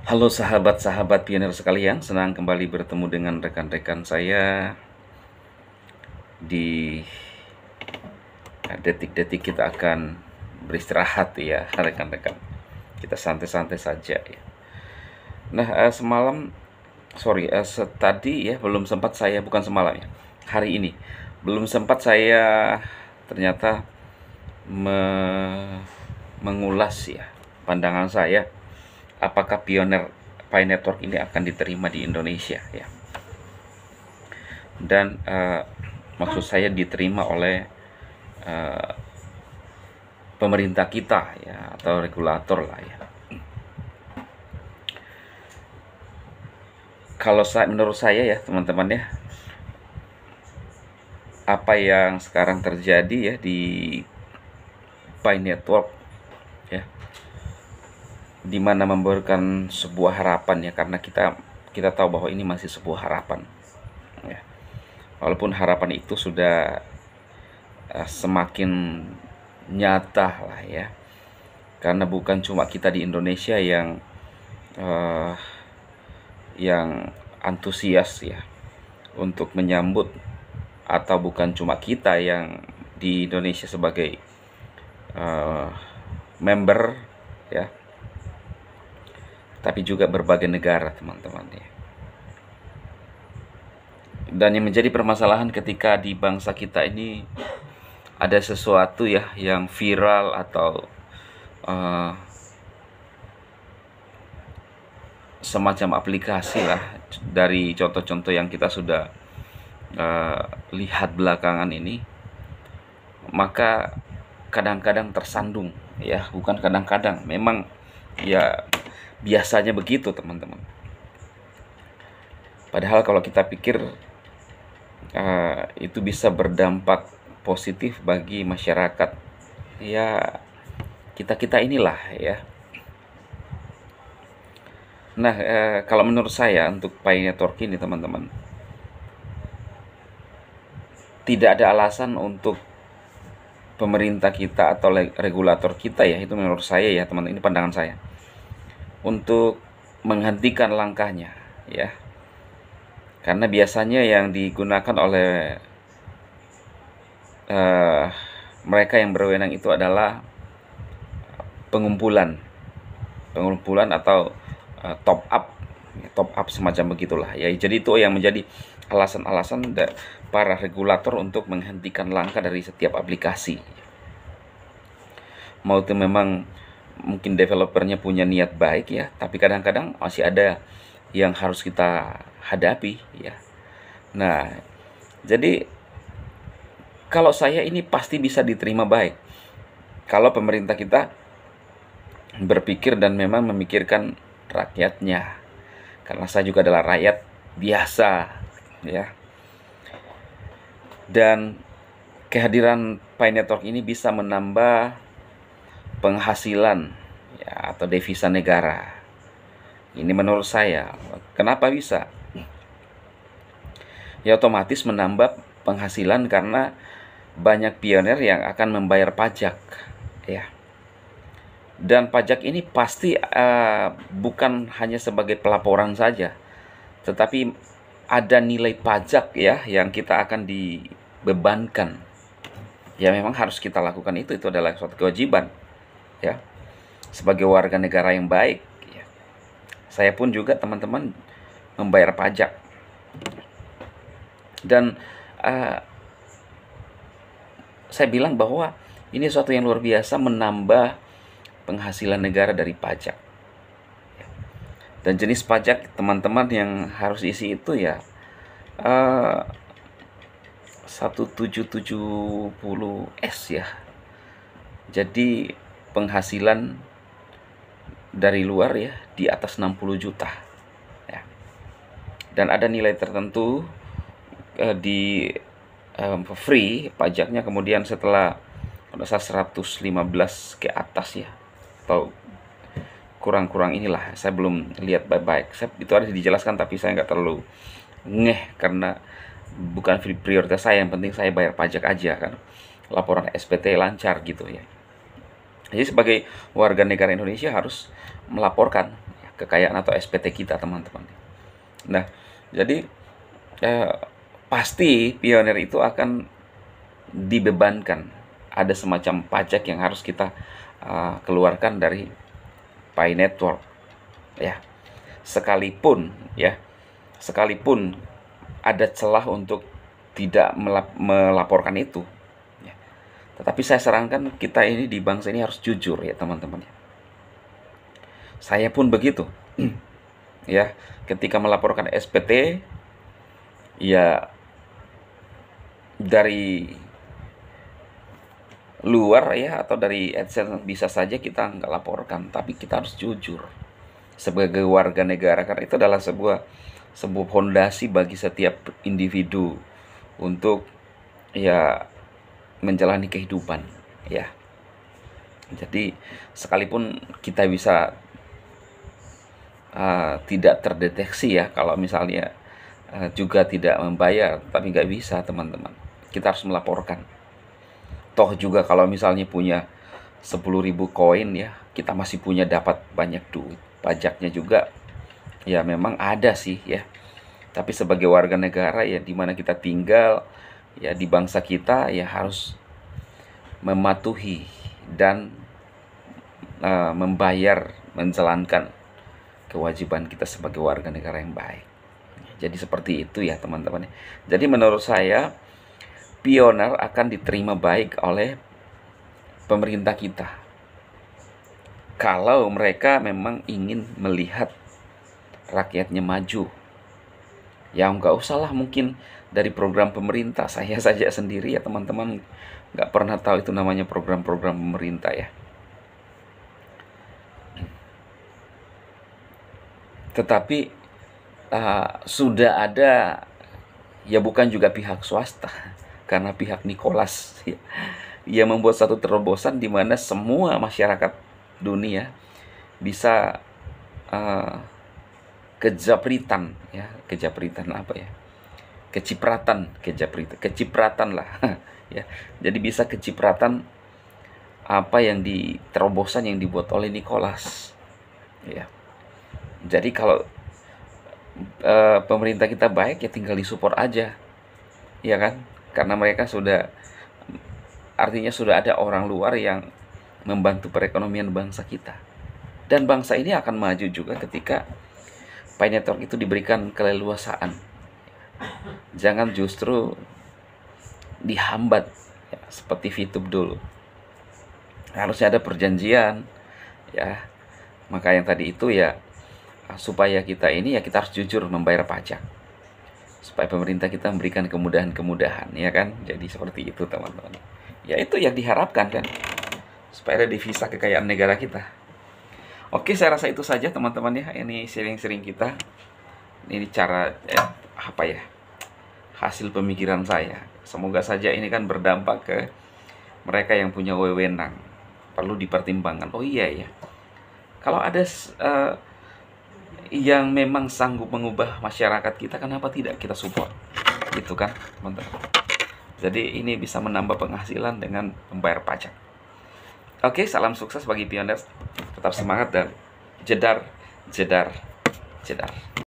Halo sahabat-sahabat pionir sekalian, senang kembali bertemu dengan rekan-rekan saya di detik-detik kita akan beristirahat ya rekan-rekan. Kita santai-santai saja ya. Nah, tadi ya belum sempat saya, bukan semalam ya, hari ini belum sempat saya ternyata mengulas ya pandangan saya apakah pioner Pi Network ini akan diterima di Indonesia ya. Dan maksud saya diterima oleh uh, pemerintah kita ya, atau regulator lah ya. Menurut saya ya teman-teman ya, apa yang sekarang terjadi ya di Pi Network ya, dimana memberikan sebuah harapan ya, karena kita tahu bahwa ini masih sebuah harapan ya. Walaupun harapan itu sudah semakin nyata lah ya, karena bukan cuma kita di Indonesia yang antusias ya untuk menyambut, atau bukan cuma kita yang di Indonesia sebagai member ya, tapi juga berbagai negara teman-teman ya. Dan yang menjadi permasalahan ketika di bangsa kita ini ada sesuatu ya yang viral atau semacam aplikasi lah, dari contoh-contoh yang kita sudah lihat belakangan ini, maka kadang-kadang tersandung ya, bukan kadang-kadang, memang ya biasanya begitu teman-teman. Padahal kalau kita pikir itu bisa berdampak positif bagi masyarakat ya, kita inilah ya. Nah, kalau menurut saya untuk Pi Network ini teman-teman, tidak ada alasan untuk pemerintah kita atau regulator kita ya, itu menurut saya ya teman-teman, ini pandangan saya, untuk menghentikan langkahnya ya. Karena biasanya yang digunakan oleh mereka yang berwenang itu adalah pengumpulan atau top up semacam begitulah ya. Jadi itu yang menjadi alasan-alasan para regulator untuk menghentikan langkah dari setiap aplikasi. Mau itu memang mungkin developernya punya niat baik ya, tapi kadang-kadang masih ada yang harus kita hadapi ya. Nah, jadi kalau saya ini pasti bisa diterima baik kalau pemerintah kita berpikir dan memang memikirkan rakyatnya, karena saya juga adalah rakyat biasa ya. Dan kehadiran Pi Network ini bisa menambah penghasilan ya, atau devisa negara. Ini menurut saya. Kenapa bisa? Ya otomatis menambah penghasilan karena banyak pionir yang akan membayar pajak ya. Dan pajak ini pasti bukan hanya sebagai pelaporan saja, tetapi ada nilai pajak ya yang kita akan dibebankan. Ya memang harus kita lakukan, itu adalah suatu kewajiban ya, sebagai warga negara yang baik ya. Saya pun juga teman-teman membayar pajak. Dan saya bilang bahwa ini suatu yang luar biasa, menambah penghasilan negara dari pajak. Dan jenis pajak teman-teman yang harus isi itu ya 1770S ya. Jadi penghasilan dari luar ya di atas 60 juta ya. Dan ada nilai tertentu di free pajaknya, kemudian setelah 115 ke atas ya, atau kurang-kurang inilah, saya belum lihat baik-baik. Itu ada dijelaskan tapi saya nggak terlalu ngeh karena bukan prioritas saya. Yang penting saya bayar pajak aja kan, laporan SPT lancar gitu ya. Jadi sebagai warga negara Indonesia harus melaporkan. kekayaan atau SPT kita, teman-teman. Nah, jadi pasti pionir itu akan dibebankan, ada semacam pajak yang harus kita keluarkan dari Pi Network, ya. Sekalipun ada celah untuk tidak melaporkan itu, ya. Tetapi saya sarankan kita ini di bangsa ini harus jujur, ya teman-teman. Saya pun begitu. Ya, ketika melaporkan SPT, ya dari luar ya atau dari AdSense bisa saja kita nggak laporkan, tapi kita harus jujur sebagai warga negara, karena itu adalah sebuah fondasi bagi setiap individu untuk ya menjalani kehidupan, ya. Jadi sekalipun kita bisa tidak terdeteksi ya, kalau misalnya juga tidak membayar, tapi nggak bisa, teman-teman. Kita harus melaporkan. Toh juga kalau misalnya punya 10.000 koin ya, kita masih punya dapat banyak duit. Pajaknya juga ya memang ada sih ya. Tapi sebagai warga negara ya, di mana kita tinggal ya, di bangsa kita ya, harus mematuhi dan membayar, menjalankan kewajiban kita sebagai warga negara yang baik. Jadi seperti itu ya, teman-teman. Jadi menurut saya pionir akan diterima baik oleh pemerintah kita kalau mereka memang ingin melihat rakyatnya maju. Ya nggak usahlah mungkin dari program pemerintah. Saya saja sendiri ya, teman-teman, nggak pernah tahu itu namanya program-program pemerintah ya. Tetapi sudah ada ya, bukan juga pihak swasta, karena pihak Nicholas ya, ia membuat satu terobosan di mana semua masyarakat dunia bisa kejapritan ya, kecipratan lah ya. Jadi bisa kecipratan apa yang terobosan yang dibuat oleh Nicholas ya. Jadi kalau pemerintah kita baik ya, tinggal disupport aja, ya kan? Karena mereka artinya sudah ada orang luar yang membantu perekonomian bangsa kita. Dan bangsa ini akan maju juga ketika Pi Network itu diberikan keleluasaan. Jangan justru dihambat ya, seperti VTube dulu. Harusnya ada perjanjian ya. Maka yang tadi itu ya, supaya kita ini ya, kita harus jujur membayar pajak, supaya pemerintah kita memberikan kemudahan-kemudahan, ya kan. Jadi seperti itu, teman-teman. Ya itu yang diharapkan kan, supaya ada devisa kekayaan negara kita. Oke, saya rasa itu saja, teman-teman ya. Ini sharing-sharing kita. Ini cara hasil pemikiran saya. Semoga saja ini kan berdampak ke mereka yang punya wewenang. Perlu dipertimbangkan. Oh iya ya, kalau ada yang memang sanggup mengubah masyarakat kita, kenapa tidak kita support, gitu kan, teman-teman. Jadi ini bisa menambah penghasilan dengan membayar pajak. Oke, salam sukses bagi pionir. Tetap semangat dan jedar.